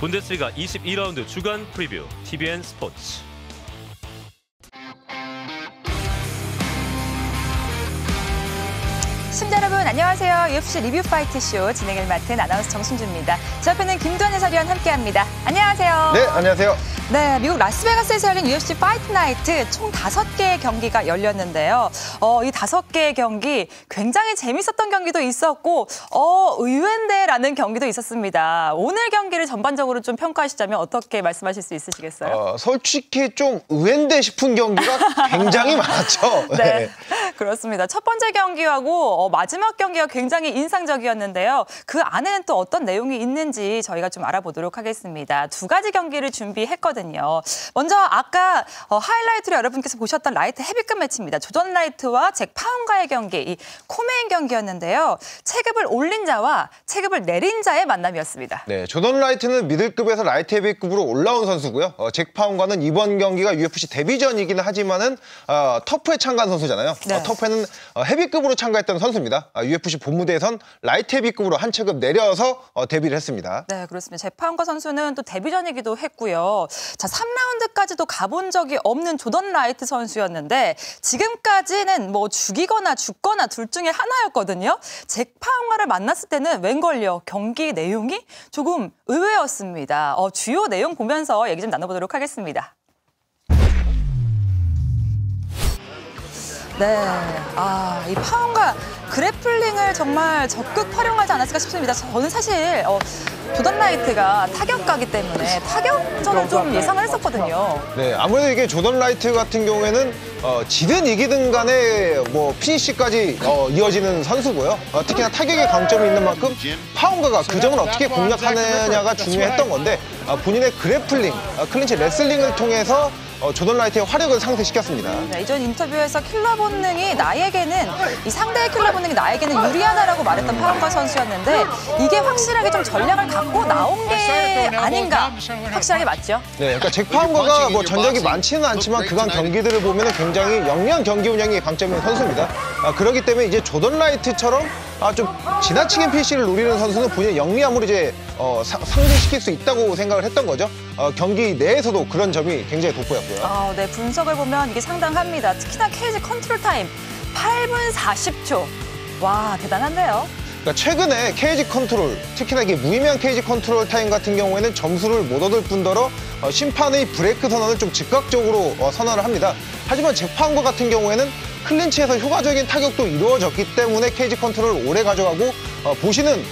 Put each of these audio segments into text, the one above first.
분데스리가 22라운드 주간 프리뷰 TVN 스포츠. 시청자 여러분 안녕하세요. UFC 리뷰 파이트쇼 진행을 맡은 아나운서 정순주입니다. 제 옆에는 김두한 해설위원 함께합니다. 안녕하세요. 네, 안녕하세요. 네, 미국 라스베가스에서 열린 UFC 파이트 나이트 총 5개의 경기가 열렸는데요. 이 5개의 경기 굉장히 재밌었던 경기도 있었고 의외인데라는 경기도 있었습니다. 오늘 경기를 전반적으로 좀 평가하시자면 어떻게 말씀하실 수 있으시겠어요? 솔직히 좀 의외인데 싶은 경기가 굉장히 많았죠. 네, 그렇습니다. 첫 번째 경기하고 마지막 경기가 굉장히 인상적이었는데요. 그 안에는 또 어떤 내용이 있는지 저희가 좀 알아보도록 하겠습니다. 2가지 경기를 준비했거든요. 먼저 아까 하이라이트로 여러분께서 보셨던 라이트 헤비급 매치입니다. 조던 라이트와 잭 파운가의 경기, 이 코메인 경기였는데요. 체급을 올린 자와 체급을 내린 자의 만남이었습니다. 네, 조던 라이트는 미들급에서 라이트 헤비급으로 올라온 선수고요. 잭 파운가는 이번 경기가 UFC 데뷔전이기는 하지만은 터프에 참가한 선수잖아요. 네. 터프에는 헤비급으로 참가했던 선수입니다. UFC 본무대에선 라이트 헤비급으로 한 체급 내려서 데뷔를 했습니다. 네, 그렇습니다. 잭 파운가 선수는 또 데뷔전이기도 했고요. 자, 3라운드까지도 가본 적이 없는 조던 라이트 선수였는데 지금까지는 뭐 죽이거나 죽거나 둘 중에 하나였거든요. 잭 파운가를 만났을 때는 웬걸요, 경기 내용이 조금 의외였습니다. 주요 내용 보면서 얘기 좀 나눠보도록 하겠습니다. 네, 이 파운가 그래플링을 정말 적극 활용하지 않았을까 싶습니다. 저는 사실 조던 라이트가 타격가기 때문에 타격전을 좀 예상을 했었거든요. 네, 아무래도 이게 조던 라이트 같은 경우에는 지든 이기든 간에 뭐 피니시까지 이어지는 선수고요. 특히나 타격에 강점이 있는 만큼 파운가가 그 점을 어떻게 공략하느냐가 중요했던 건데 본인의 그래플링, 클린치 레슬링을 통해서 조던 라이트의 화력을 상쇄시켰습니다. 네, 이전 인터뷰에서 킬러 본능이 나에게는 이 상대의 킬러 본능이 나에게는 유리하다라고 말했던 파운가 선수였는데 이게 확실하게 좀 전략을 갖고 나온 게 아닌가 확실하게 맞죠? 네, 그러니까 잭 파운가가 뭐 전적이 많지는 않지만 그간 경기들을 보면 굉장히 영리한 경기 운영이 강점이 있는 선수입니다. 그렇기 때문에 이제 조던 라이트처럼 좀 지나치게 피니시를 노리는 선수는 본인의 영리함으로 이제 상쇄시킬 수 있다고 생각을 했던 거죠. 경기 내에서도 그런 점이 굉장히 돋보였고요. 네, 분석을 보면 이게 상당합니다. 특히나 케이지 컨트롤 타임 8분 40초. 와, 대단한데요. 그러니까 최근에 케이지 컨트롤, 특히나 이게 무의미한 케이지 컨트롤 타임 같은 경우에는 점수를 못 얻을 뿐더러 심판의 브레이크 선언을 좀 즉각적으로 선언을 합니다. 하지만 잭 파운가 같은 경우에는 클린치에서 효과적인 타격도 이루어졌기 때문에 케이지 컨트롤을 오래 가져가고 보시는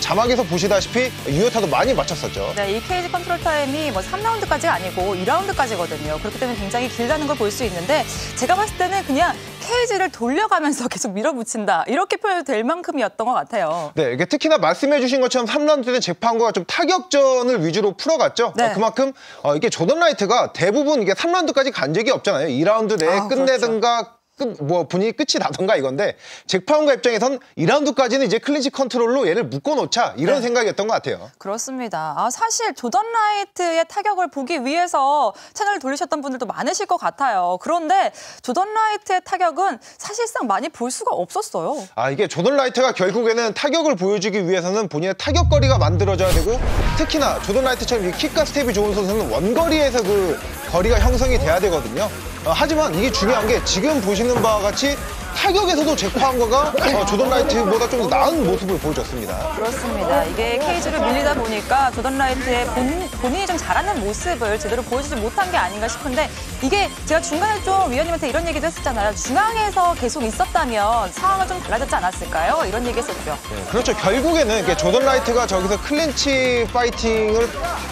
자막에서 보시다시피 유효타도 많이 맞췄었죠. 네, 이 케이지 컨트롤 타임이 뭐 3라운드까지가 아니고 2라운드까지거든요. 그렇기 때문에 굉장히 길다는 걸 볼 수 있는데 제가 봤을 때는 그냥 케이지를 돌려가면서 계속 밀어붙인다 이렇게 표현될 만큼이었던 것 같아요. 네, 이게 특히나 말씀해 주신 것처럼 3라운드 때는 잭 파운가가 좀 타격전을 위주로 풀어갔죠. 네. 그만큼 이게 조던 라이트가 대부분 이게 3라운드까지 간 적이 없잖아요. 2라운드 내에 끝내든가 그렇죠. 분위기 끝이 나던가 이건데 잭 파운가 입장에선 2라운드까지는 이제 클린치 컨트롤로 얘를 묶어놓자 이런 생각이었던 것 같아요. 그렇습니다. 사실 조던 라이트의 타격을 보기 위해서 채널을 돌리셨던 분들도 많으실 것 같아요. 그런데 조던 라이트의 타격은 사실상 많이 볼 수가 없었어요. 이게 조던 라이트가 결국에는 타격을 보여주기 위해서는 본인의 타격거리가 만들어져야 되고 특히나 조던 라이트처럼 이 킥과 스텝이 좋은 선수는 원거리에서 그 거리가 형성이 돼야 되거든요. 하지만 이게 중요한 게 지금 보시는 바와 같이 타격에서도 잭 파운가가 조던 라이트보다 좀 더 나은 모습을 보여줬습니다. 그렇습니다. 이게 케이지를 밀리다 보니까 조던 라이트의 본인이 좀 잘하는 모습을 제대로 보여주지 못한 게 아닌가 싶은데 이게 제가 중간에 좀 위원님한테 이런 얘기도 했었잖아요. 중앙에서 계속 있었다면 상황은 좀 달라졌지 않았을까요? 이런 얘기 했었죠. 네, 그렇죠. 결국에는 이게 조던 라이트가 저기서 클린치 파이팅을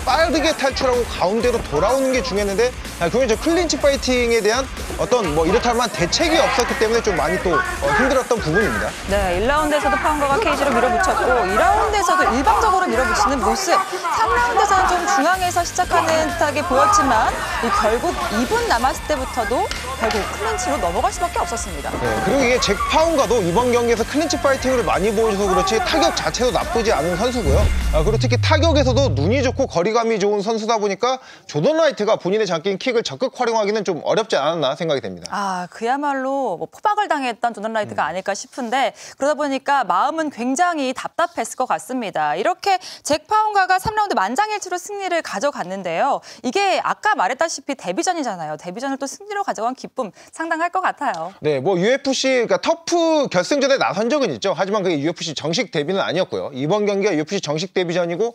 빠르게 탈출하고 가운데로 돌아오는 게 중요했는데 그러면 저 클린치 파이팅에 대한 어떤 뭐 이렇다 할 만한 대책이 없었기 때문에 좀 많이 또 힘들었던 부분입니다. 네, 1라운드에서도 파운가가 케이지로 밀어붙였고 2라운드에서도 일방적으로 밀어붙이는 모습 3라운드에서는 좀 중앙에서 시작하는 듯하게 보였지만 결국 2분 남았을 때부터도 결국 클린치로 넘어갈 수밖에 없었습니다. 네, 그리고 이게 잭 파운가도 이번 경기에서 클린치 파이팅을 많이 보여줘서 그렇지 타격 자체도 나쁘지 않은 선수고요. 그리고 특히 타격에서도 눈이 좋고 거리감이 좋은 선수다 보니까 조던 라이트가 본인의 장기인 킥을 적극 활용하기는 좀 어렵지 않았나 생각이 됩니다. 그야말로 뭐 포박을 당해 긴장했던 조던 라이트가 아닐까 싶은데 그러다 보니까 마음은 굉장히 답답했을 것 같습니다. 이렇게 잭 파운가가 3라운드 만장일치로 승리를 가져갔는데요. 이게 아까 말했다시피 데뷔전이잖아요. 데뷔전을 또 승리로 가져간 기쁨 상당할 것 같아요. 네, 뭐 UFC 그러니까 터프 결승전에 나선 적은 있죠. 하지만 그게 UFC 정식 데뷔는 아니었고요. 이번 경기가 UFC 정식 데뷔전이고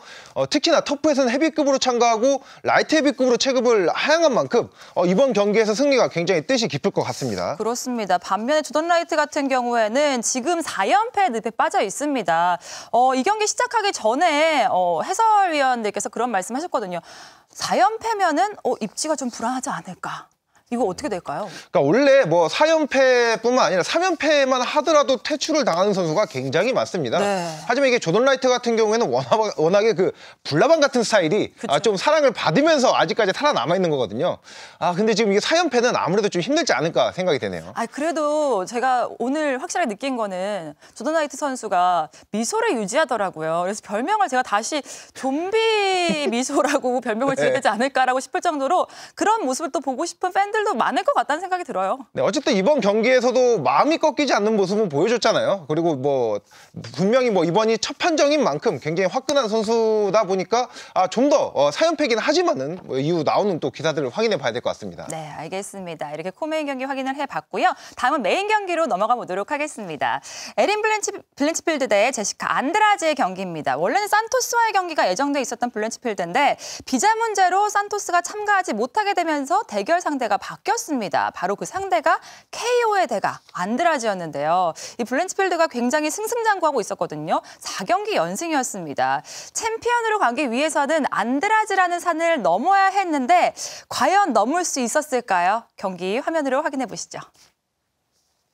특히나 터프에서는 헤비급으로 참가하고 라이트 헤비급으로 체급을 하향한 만큼 이번 경기에서 승리가 굉장히 뜻이 깊을 것 같습니다. 그렇습니다. 반면에 조던 라이트 같은 경우에는 지금 4연패 늪에 빠져 있습니다. 이 경기 시작하기 전에 해설위원들께서 그런 말씀하셨거든요. 4연패면은 입지가 좀 불안하지 않을까. 이거 어떻게 될까요? 그러니까 원래 뭐 4연패뿐만 아니라 3연패만 하더라도 퇴출을 당하는 선수가 굉장히 많습니다. 네. 하지만 이게 조던 라이트 같은 경우에는 워낙에 그 불나방 같은 스타일이 좀 사랑을 받으면서 아직까지 살아남아 있는 거거든요. 근데 지금 이게 4연패는 아무래도 좀 힘들지 않을까 생각이 되네요. 그래도 제가 오늘 확실하게 느낀 거는 조던 라이트 선수가 미소를 유지하더라고요. 그래서 별명을 제가 다시 좀비 미소라고 별명을 지어야 되지 않을까라고 싶을 정도로 그런 모습을 또 보고 싶은 팬들도 많을 것 같다는 생각이 들어요. 네, 어쨌든 이번 경기에서도 마음이 꺾이지 않는 모습은 보여줬잖아요. 그리고 뭐 분명히 뭐 이번이 첫 판정인 만큼 굉장히 화끈한 선수다 보니까 좀 더 4연패긴 하지만은 뭐 이후 나오는 또 기사들을 확인해 봐야 될 것 같습니다. 네, 알겠습니다. 이렇게 코메인 경기 확인을 해봤고요. 다음은 메인 경기로 넘어가 보도록 하겠습니다. 에린 블렌치필드 대 제시카 안드라지의 경기입니다. 원래는 산토스와의 경기가 예정돼 있었던 블렌치필드인데 비자 문제로 산토스가 참가하지 못하게 되면서 대결 상대가 바뀌었습니다. 바로 그 상대가 KO의 대가 안드라지였는데요. 이 블렌치필드가 굉장히 승승장구하고 있었거든요. 4경기 연승이었습니다. 챔피언으로 가기 위해서는 안드라지라는 산을 넘어야 했는데 과연 넘을 수 있었을까요? 경기 화면으로 확인해 보시죠.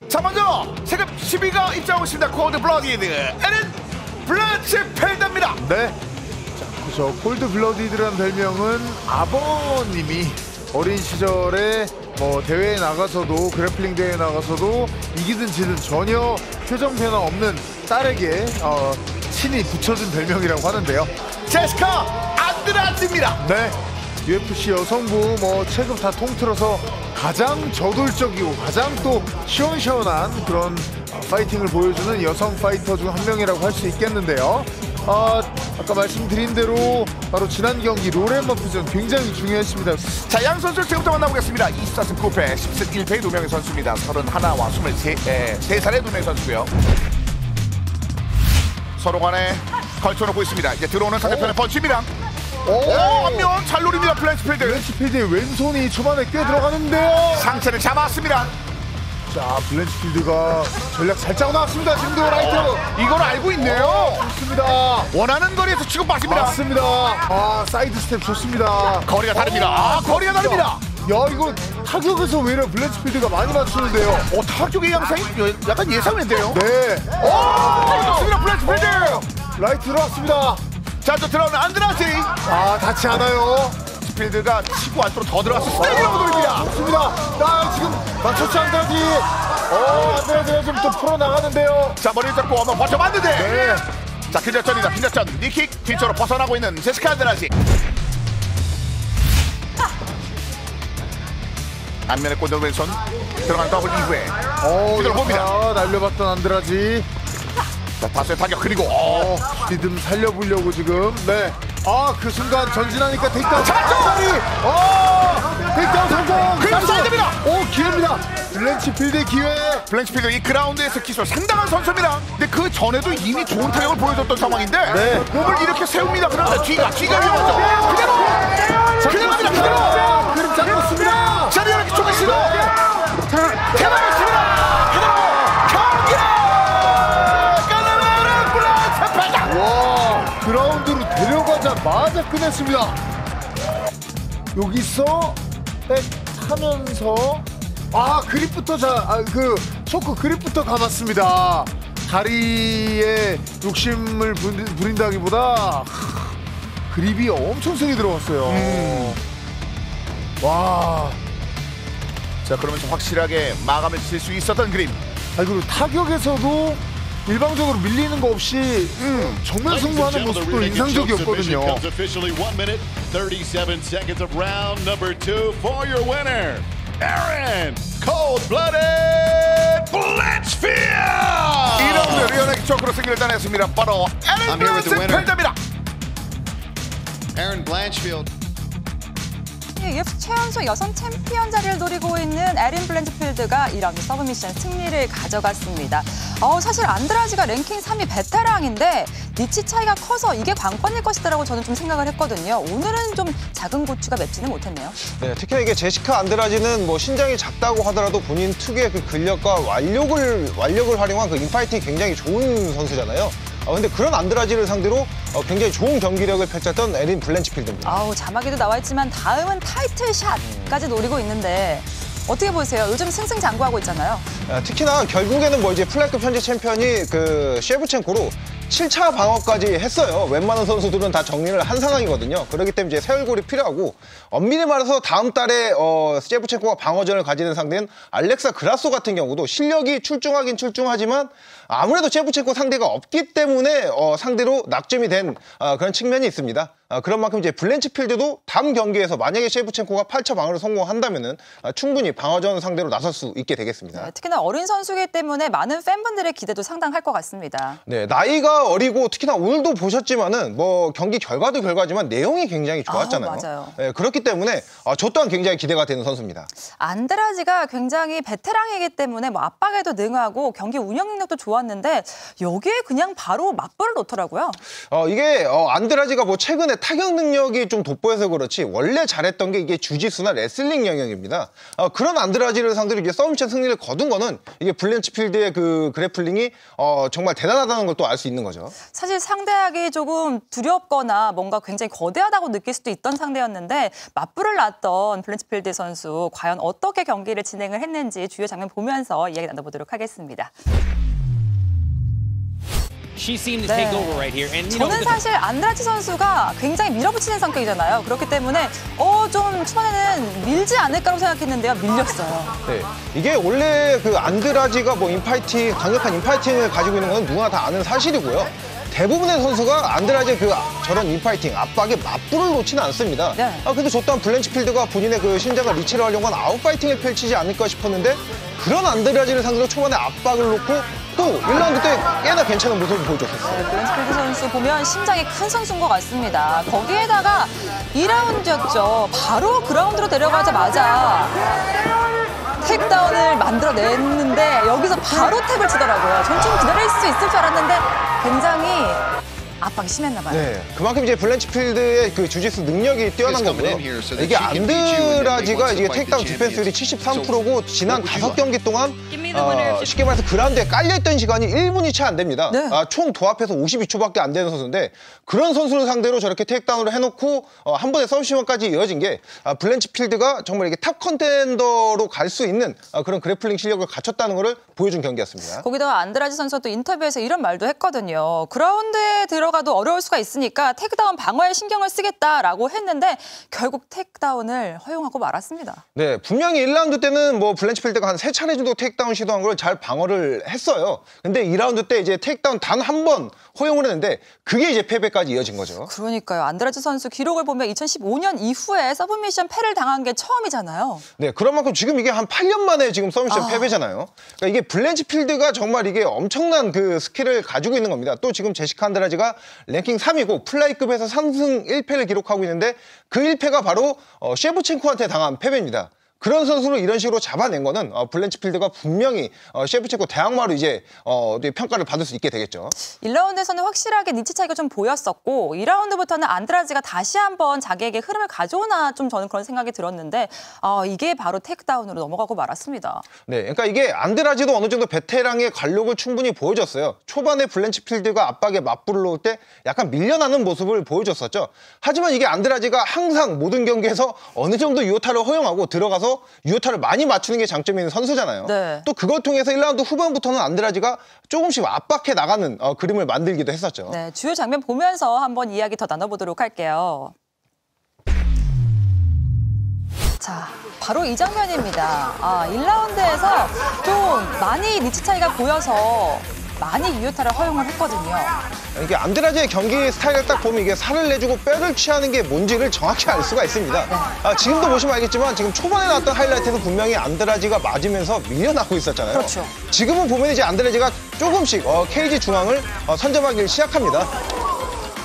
자, 먼저 세금 12가 입장하고 있습니다. 콜드 블러디드 에린 블렌치필드입니다. 네. 자, 그죠. 콜드 블러디드라는 별명은 아버님이 어린 시절에 뭐 대회에 나가서도 그래플링 대회에 나가서도 이기든 지든 전혀 표정 변화 없는 딸에게 친히 붙여준 별명이라고 하는데요. 제시카 안드라지입니다. 네. UFC 여성부 뭐 체급 다 통틀어서 가장 저돌적이고 가장 또 시원시원한 그런 파이팅을 보여주는 여성 파이터 중 한 명이라고 할 수 있겠는데요. 아까 말씀드린 대로 바로 지난 경기 로렌 머피전 굉장히 중요했습니다. 자, 양 선수 지금부터 만나보겠습니다. 24승 9패 10승 1패의 두 명의 선수입니다. 31와 23살의 두 명의 선수고요. 서로 간에 걸쳐놓고 있습니다. 이제 들어오는 상대편의 펀치입니다. 한 명 잘 노립니다. 블렌치필드. 블렌치필드의 왼손이 초반에 꽤 들어가는데요. 상체를 잡았습니다. 자, 블렌치필드가 전략 잘 짜고 나왔습니다. 지금도 라이트. 이걸 알고 있네요. 좋습니다. 원하는 거리에서 치고받습니다. 맞습니다. 사이드 스텝 좋습니다. 거리가 다릅니다. 거리가 다릅니다. 야, 이거 타격에서 왜 이래 블렌치필드가 많이 맞추는데요. 타격의 양상이 약간 예상인데요. 네. 좋습니다. 블렌치필드. 라이트 들어왔습니다. 자, 또 들어오는 안드라지. 닿지 않아요. 필드가 치고 안쪽으로 더 들어가서 스테이라고 돌립니다. 좋습니다. 지금 맞췄지 안드라지. 안드라지가 좀 또 풀어나가는데요. 자, 머리를 잡고 한번 버텨봤는데. 네. 자, 근접전이다. 근접전. 니킥 뒤쪽으로 벗어나고 있는 제시카 안드라지. 앞면에 꽂은 왼손 들어간 더블 이후에 그대로 봅니다. 날려봤던 안드라지. 자, 다수의 타격 그리고 리듬 살려보려고 지금. 네. 그 순간 전진하니까 테이크다운. 잡았죠! 테이크다운 성공. 그리고 사이드입니다. 기회입니다. 블렌치필드의 기회. 블렌치필드 이 그라운드에서 기술 상당한 선수입니다. 근데 그 전에도 이미 좋은 타격을 보여줬던 상황인데 네. 몸을 이렇게 세웁니다. 그런데 뒤가 위험하죠. 그대로 갑니다. 그대로. 그림 잡았습니다. 자, 이렇게 조금씩 대박이었습니다. 그라운드로 데려가자마자 끝냈습니다. 여기서 백 하면서 그립부터 초크 그립부터 감았습니다. 다리에 욕심을 부린다기보다 그립이 엄청 세게 들어갔어요. 와. 자, 그러면서 확실하게 마감을 칠 수 있었던 그림. 그리고 타격에서도 일방적으로 밀리는 거 없이 정면 승부하는 모습도 인상적이었거든요. 37 seconds of round number 2 for your winner, Aaron Cold-Blooded 블랜치필드 2라운드 리언에게 초크로 승리를 따냈습니다. 바로 에린 블랜치필드입니다. Erin Blanchfield. UFC 최연소 여성 챔피언 자리를 노리고 있는 에린 블랜치필드가 2라운드 서브미션 승리를 가져갔습니다. 사실 안드라지가 랭킹 3위 베테랑인데 니치 차이가 커서 이게 관건일 것이다라고 저는 좀 생각을 했거든요. 오늘은 좀 작은 고추가 맵지는 못했네요. 네, 특히나 이게 제시카 안드라지는 뭐 신장이 작다고 하더라도 본인 특유의 그 근력과 완력을 활용한 그 인파이팅이 굉장히 좋은 선수잖아요. 근데 그런 안드라지를 상대로 굉장히 좋은 경기력을 펼쳤던 에린 블랜치필드입니다. 자막에도 나와 있지만 다음은 타이틀샷까지 노리고 있는데 어떻게 보세요? 요즘 승승장구하고 있잖아요. 특히나 결국에는 뭐 이제 플라이급 현재 챔피언이 그 셰브첸코로 7차 방어까지 했어요. 웬만한 선수들은 다 정리를 한 상황이거든요. 그렇기 때문에 이제 새 얼굴이 필요하고 엄밀히 말해서 다음 달에 셰브첸코가 방어전을 가지는 상대는 알렉사 그라소 같은 경우도 실력이 출중하긴 출중하지만 아무래도 셰브첸코 상대가 없기 때문에 상대로 낙점이 된 그런 측면이 있습니다. 그런 만큼 이제 블랜치필드도 다음 경기에서 만약에 셰브첸코가 8차 방어를 성공한다면은 충분히 방어전 상대로 나설 수 있게 되겠습니다. 네, 특히나 어린 선수이기 때문에 많은 팬분들의 기대도 상당할 것 같습니다. 네, 나이가 어리고 특히나 오늘도 보셨지만은 뭐 경기 결과도 결과지만 내용이 굉장히 좋았잖아요. 맞아요. 네, 그렇기 때문에 저 또한 굉장히 기대가 되는 선수입니다. 안드라지가 굉장히 베테랑이기 때문에 뭐 압박에도 능하고 경기 운영 능력도 좋았는데 여기에 그냥 바로 맞불을 놓더라고요. 이게 안드라지가 뭐 최근에 타격 능력이 좀 돋보여서 그렇지 원래 잘했던 게 이게 주짓수나 레슬링 영역입니다. 그런 안드라지를 상대로 이제 서브미션 승리를 거둔 거는 이게 블랜치필드의 그 그래플링이 정말 대단하다는 걸 또 알 수 있는 거죠. 사실 상대하기 조금 두렵거나 뭔가 굉장히 거대하다고 느낄 수도 있던 상대였는데 맞불을 놨던 블랜치필드 선수 과연 어떻게 경기를 진행을 했는지 주요 장면 보면서 이야기 나눠보도록 하겠습니다. 저는 사실 안드라지 선수가 굉장히 밀어붙이는 성격이잖아요. 그렇기 때문에 좀 초반에는 밀지 않을까라고 생각했는데요. 밀렸어요. 네, 이게 원래 그 안드라지가 뭐 인파이팅, 강력한 인파이팅을 가지고 있는 건 누구나 다 아는 사실이고요. 대부분의 선수가 안드라지의 저런 인파이팅, 압박에 맞불을 놓지는 않습니다. 네. 근데 저 또한 블랜치필드가 본인의 그 신장과 리치를 활용한 아웃파이팅을 펼치지 않을까 싶었는데 그런 안드라지를 상대로 초반에 압박을 놓고 또 1라운드 때 꽤나 괜찮은 모습을 보여줬었어요. 블랜치필드 선수 보면 심장이 큰 선수인 것 같습니다. 거기에다가 2라운드였죠. 바로 그라운드로 데려가자마자 택다운을 만들어냈는데 여기서 바로 탭을 치더라고요. 전 좀 기다릴 수 있을 줄 알았는데 굉장히 압박이 심했나 봐요. 네, 그만큼 이제 블랜치필드의 그 주짓수 능력이 뛰어난 거고요. 이게 안드라지가 이게 테이크다운 디펜스율이 73%고 지난 5경기 동안 쉽게 말해서 그라운드에 깔려있던 시간이 1분이 채 안 됩니다. 네. 총 도합해서 52초밖에 안 되는 선수인데 그런 선수를 상대로 저렇게 테이크다운을 해놓고 한 번에 서브미션까지 이어진 게 블랜치필드가 정말 이게 탑 컨텐더로 갈 수 있는 그런 그래플링 실력을 갖췄다는 것을 보여준 경기였습니다. 거기다가 안드라지 선수가 또 인터뷰에서 이런 말도 했거든요. 그라운드에 들어가도 어려울 수가 있으니까 테이크다운 방어에 신경을 쓰겠다라고 했는데 결국 테이크다운을 허용하고 말았습니다. 네, 분명히 1라운드 때는 뭐 블랜치필드가 한 3차례 정도 테이크다운 시도한 걸 잘 방어를 했어요. 근데 2라운드 때 이제 테이크다운 단 한 번 허용을 했는데 그게 이제 패배까지 이어진 거죠. 그러니까요. 안드라지 선수 기록을 보면 2015년 이후에 서브미션 패를 당한 게 처음이잖아요. 네, 그런 만큼 지금 이게 한 8년 만에 지금 서브미션 패배잖아요. 그러니까 이게 블랜치필드가 정말 이게 엄청난 그 스킬을 가지고 있는 겁니다. 또 지금 제시카 안드라지가 랭킹 3위고 플라이급에서 3승 1패를 기록하고 있는데 그 1패가 바로 셰브첸코한테 당한 패배입니다. 그런 선수를 이런 식으로 잡아낸 거는 블랜치필드가 분명히 셰브첸코 대항마로 이제 평가를 받을 수 있게 되겠죠. 1라운드에서는 확실하게 니치 차이가 좀 보였었고 2라운드부터는 안드라지가 다시 한번 자기에게 흐름을 가져오나 좀 저는 그런 생각이 들었는데 이게 바로 테이크다운으로 넘어가고 말았습니다. 네, 그러니까 이게 안드라지도 어느 정도 베테랑의 관록을 충분히 보여줬어요. 초반에 블랜치필드가 압박에 맞불을 놓을 때 약간 밀려나는 모습을 보여줬었죠. 하지만 이게 안드라지가 항상 모든 경기에서 어느 정도 유효타를 허용하고 들어가서 유효타를 많이 맞추는 게 장점이 있는 선수잖아요. 네. 또 그걸 통해서 1라운드 후반부터는 안드라지가 조금씩 압박해 나가는 그림을 만들기도 했었죠. 네, 주요 장면 보면서 한번 이야기 더 나눠보도록 할게요. 자, 바로 이 장면입니다. 1라운드에서 좀 많이 니치 차이가 보여서 많이 유효타를 허용을 했거든요. 이게 안드라지의 경기 스타일을 딱 보면 이게 살을 내주고 뼈를 취하는 게 뭔지를 정확히 알 수가 있습니다. 지금도 보시면 알겠지만 지금 초반에 나왔던 하이라이트에서 분명히 안드라지가 맞으면서 밀려나고 있었잖아요. 그렇죠. 지금은 보면 이제 안드라지가 조금씩 케이지 중앙을 선점하기 시작합니다.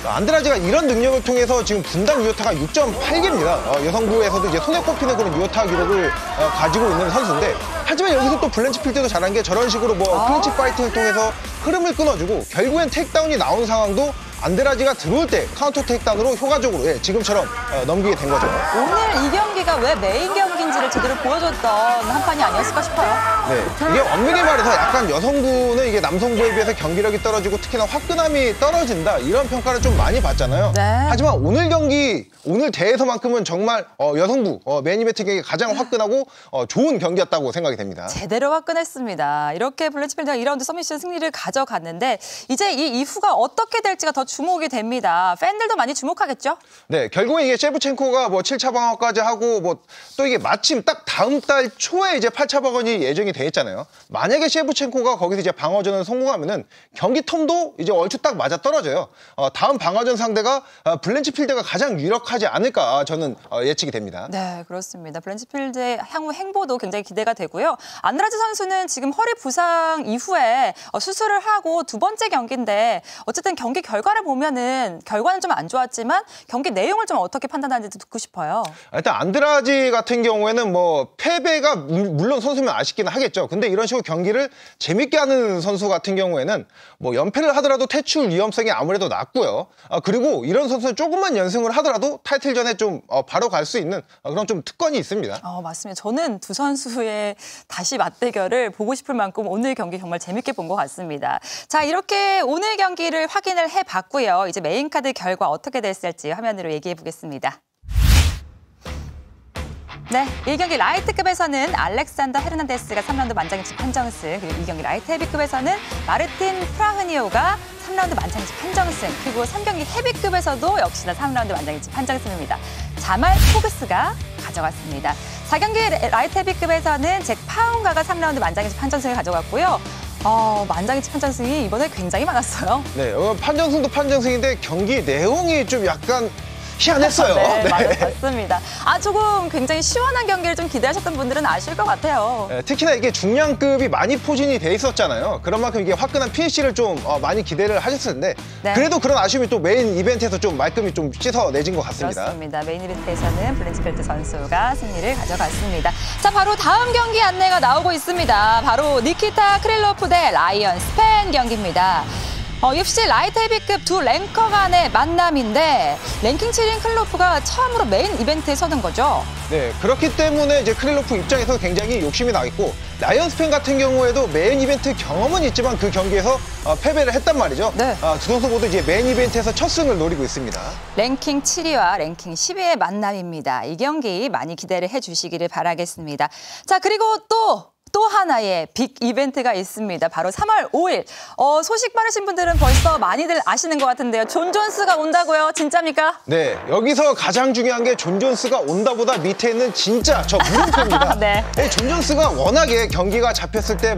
안드라지가 이런 능력을 통해서 지금 분당 유효타가 6.8개입니다. 여성부에서도 이제 손에 꼽히는 그런 유효타 기록을 가지고 있는 선수인데, 하지만 여기서 또 블렌치필드가 잘한 게 저런 식으로 클린치 파이팅을 통해서 흐름을 끊어주고 결국엔 테이크다운이 나온 상황도 안드라지가 들어올 때 카운터 테이크다운으로 효과적으로 지금처럼 넘기게 된 거죠. 오늘 이 경기가 왜 메인 경기인지를 제대로 보여줬던 한 판이 아니었을까 싶어요. 네, 이게 엄밀히 말해서 약간 여성부는 이게 남성부에 비해서 경기력이 떨어지고 특히나 화끈함이 떨어진다, 이런 평가를 좀 많이 받잖아요. 네. 하지만 오늘 경기, 오늘 대회에서만큼은 정말 여성부 메인 이벤트 경기가 가장 화끈하고 좋은 경기였다고 생각이 됩니다. 제대로 화끈했습니다. 이렇게 블렌치필드가 2라운드 서미션 승리를 가져갔는데 이제 이 이후가 어떻게 될지가 더 주목이 됩니다. 팬들도 많이 주목하겠죠? 네, 결국에 이게 셰브첸코가 7차 방어까지 하고 또 이게 마침 딱 다음 달 초에 이제 8차 방어전이 예정이 돼 있잖아요. 만약에 셰브첸코가 거기서 이제 방어전을 성공하면은 경기 텀도 이제 얼추 딱 맞아 떨어져요. 다음 방어전 상대가 블렌치필드가 가장 유력하지 않을까 저는 예측이 됩니다. 네, 그렇습니다. 블렌치필드의 향후 행보도 굉장히 기대가 되고요. 안드라지 선수는 지금 허리 부상 이후에 수술을 하고 두 번째 경기인데 어쨌든 경기 결과를 보면은 결과는 좀 안 좋았지만 경기 내용을 좀 어떻게 판단하는지 듣고 싶어요. 일단 안드라지 같은 경우에는 패배가 물론 선수면 아쉽긴 하겠죠. 근데 이런 식으로 경기를 재밌게 하는 선수 같은 경우에는 연패를 하더라도 퇴출 위험성이 아무래도 낮고요. 그리고 이런 선수는 조금만 연승을 하더라도 타이틀전에 좀 바로 갈 수 있는 그런 좀 특권이 있습니다. 맞습니다. 저는 두 선수의 다시 맞대결을 보고 싶을 만큼 오늘 경기 정말 재밌게 본 것 같습니다. 자, 이렇게 오늘 경기를 확인을 해봤고요. 이제 메인 카드 결과 어떻게 됐을지 화면으로 얘기해 보겠습니다. 네, 1경기 라이트급에서는 알렉산더 헤르난데스가 3라운드 만장일치 판정승, 그리고 2경기 라이트 헤비급에서는 마르틴 프라흐니오가 3라운드 만장일치 판정승, 그리고 3경기 헤비급에서도 역시나 3라운드 만장일치 판정승입니다. 자말 포그스가 가져갔습니다. 4경기 라이트 헤비급에서는 잭 파운가가 3라운드 만장일치 판정승을 가져갔고요. 만장일치 판정승이 이번에 굉장히 많았어요. 네, 판정승도 판정승인데 경기 내용이 좀 약간 희한했어요. 네, 맞습니다. 조금 굉장히 시원한 경기를 좀 기대하셨던 분들은 아실 것 같아요. 네, 특히나 이게 중량급이 많이 포진이 돼 있었잖아요. 그런 만큼 이게 화끈한 피니쉬를 좀 많이 기대를 하셨을 텐데 네. 그래도 그런 아쉬움이 또 메인 이벤트에서 좀 말끔히 좀 씻어내진 것 같습니다. 그렇습니다. 메인 이벤트에서는 블렌치필드 선수가 승리를 가져갔습니다. 자, 바로 다음 경기 안내가 나오고 있습니다. 바로 니키타 크릴로프 대 라이언 스펜 경기입니다. UFC 라이트 헤비급 두 랭커 간의 만남인데 랭킹 7인 클로프가 처음으로 메인 이벤트에 서는 거죠. 네, 그렇기 때문에 이제 크릴로프 입장에서 굉장히 욕심이 나겠고, 라이언 스펜 같은 경우에도 메인 이벤트 경험은 있지만 그 경기에서 패배를 했단 말이죠. 네. 두 선수 모두 이제 메인 이벤트에서 첫 승을 노리고 있습니다. 랭킹 7위와 랭킹 10위의 만남입니다. 이 경기 많이 기대를 해주시기를 바라겠습니다. 자, 그리고 또 하나의 빅 이벤트가 있습니다. 바로 3월 5일. 소식 빠르신 분들은 벌써 많이들 아시는 것 같은데요. 존 존스가 온다고요? 진짜입니까? 네, 여기서 가장 중요한 게 존 존스가 온다보다 밑에 있는 진짜 저 물음표입니다. 네. 존 존스가 워낙에 경기가 잡혔을 때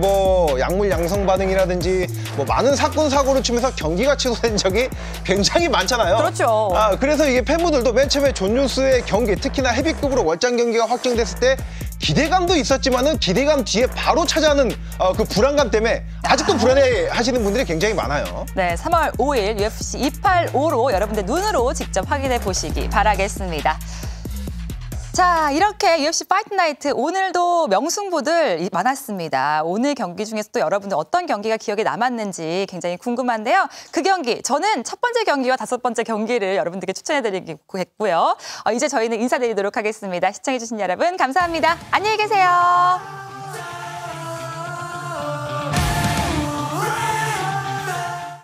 약물 양성 반응이라든지 많은 사건 사고를 치면서 경기가 취소된 적이 굉장히 많잖아요. 그렇죠. 그래서 이게 팬분들도 맨 처음에 존 존스의 경기, 특히나 헤비급으로 월장 경기가 확정됐을 때 기대감도 있었지만은 기대감 뒤에 바로 찾아오는 그 불안감 때문에 아직도 불안해 하시는 분들이 굉장히 많아요. 네, 3월 5일 UFC 285로 여러분들 눈으로 직접 확인해 보시기 바라겠습니다. 자, 이렇게 UFC 파이트 나이트 오늘도 명승부들 많았습니다. 오늘 경기 중에서 또 여러분들 어떤 경기가 기억에 남았는지 굉장히 궁금한데요. 그 경기, 저는 첫 번째 경기와 다섯 번째 경기를 여러분들께 추천해드리겠고요. 이제 저희는 인사드리도록 하겠습니다. 시청해주신 여러분 감사합니다. 안녕히 계세요.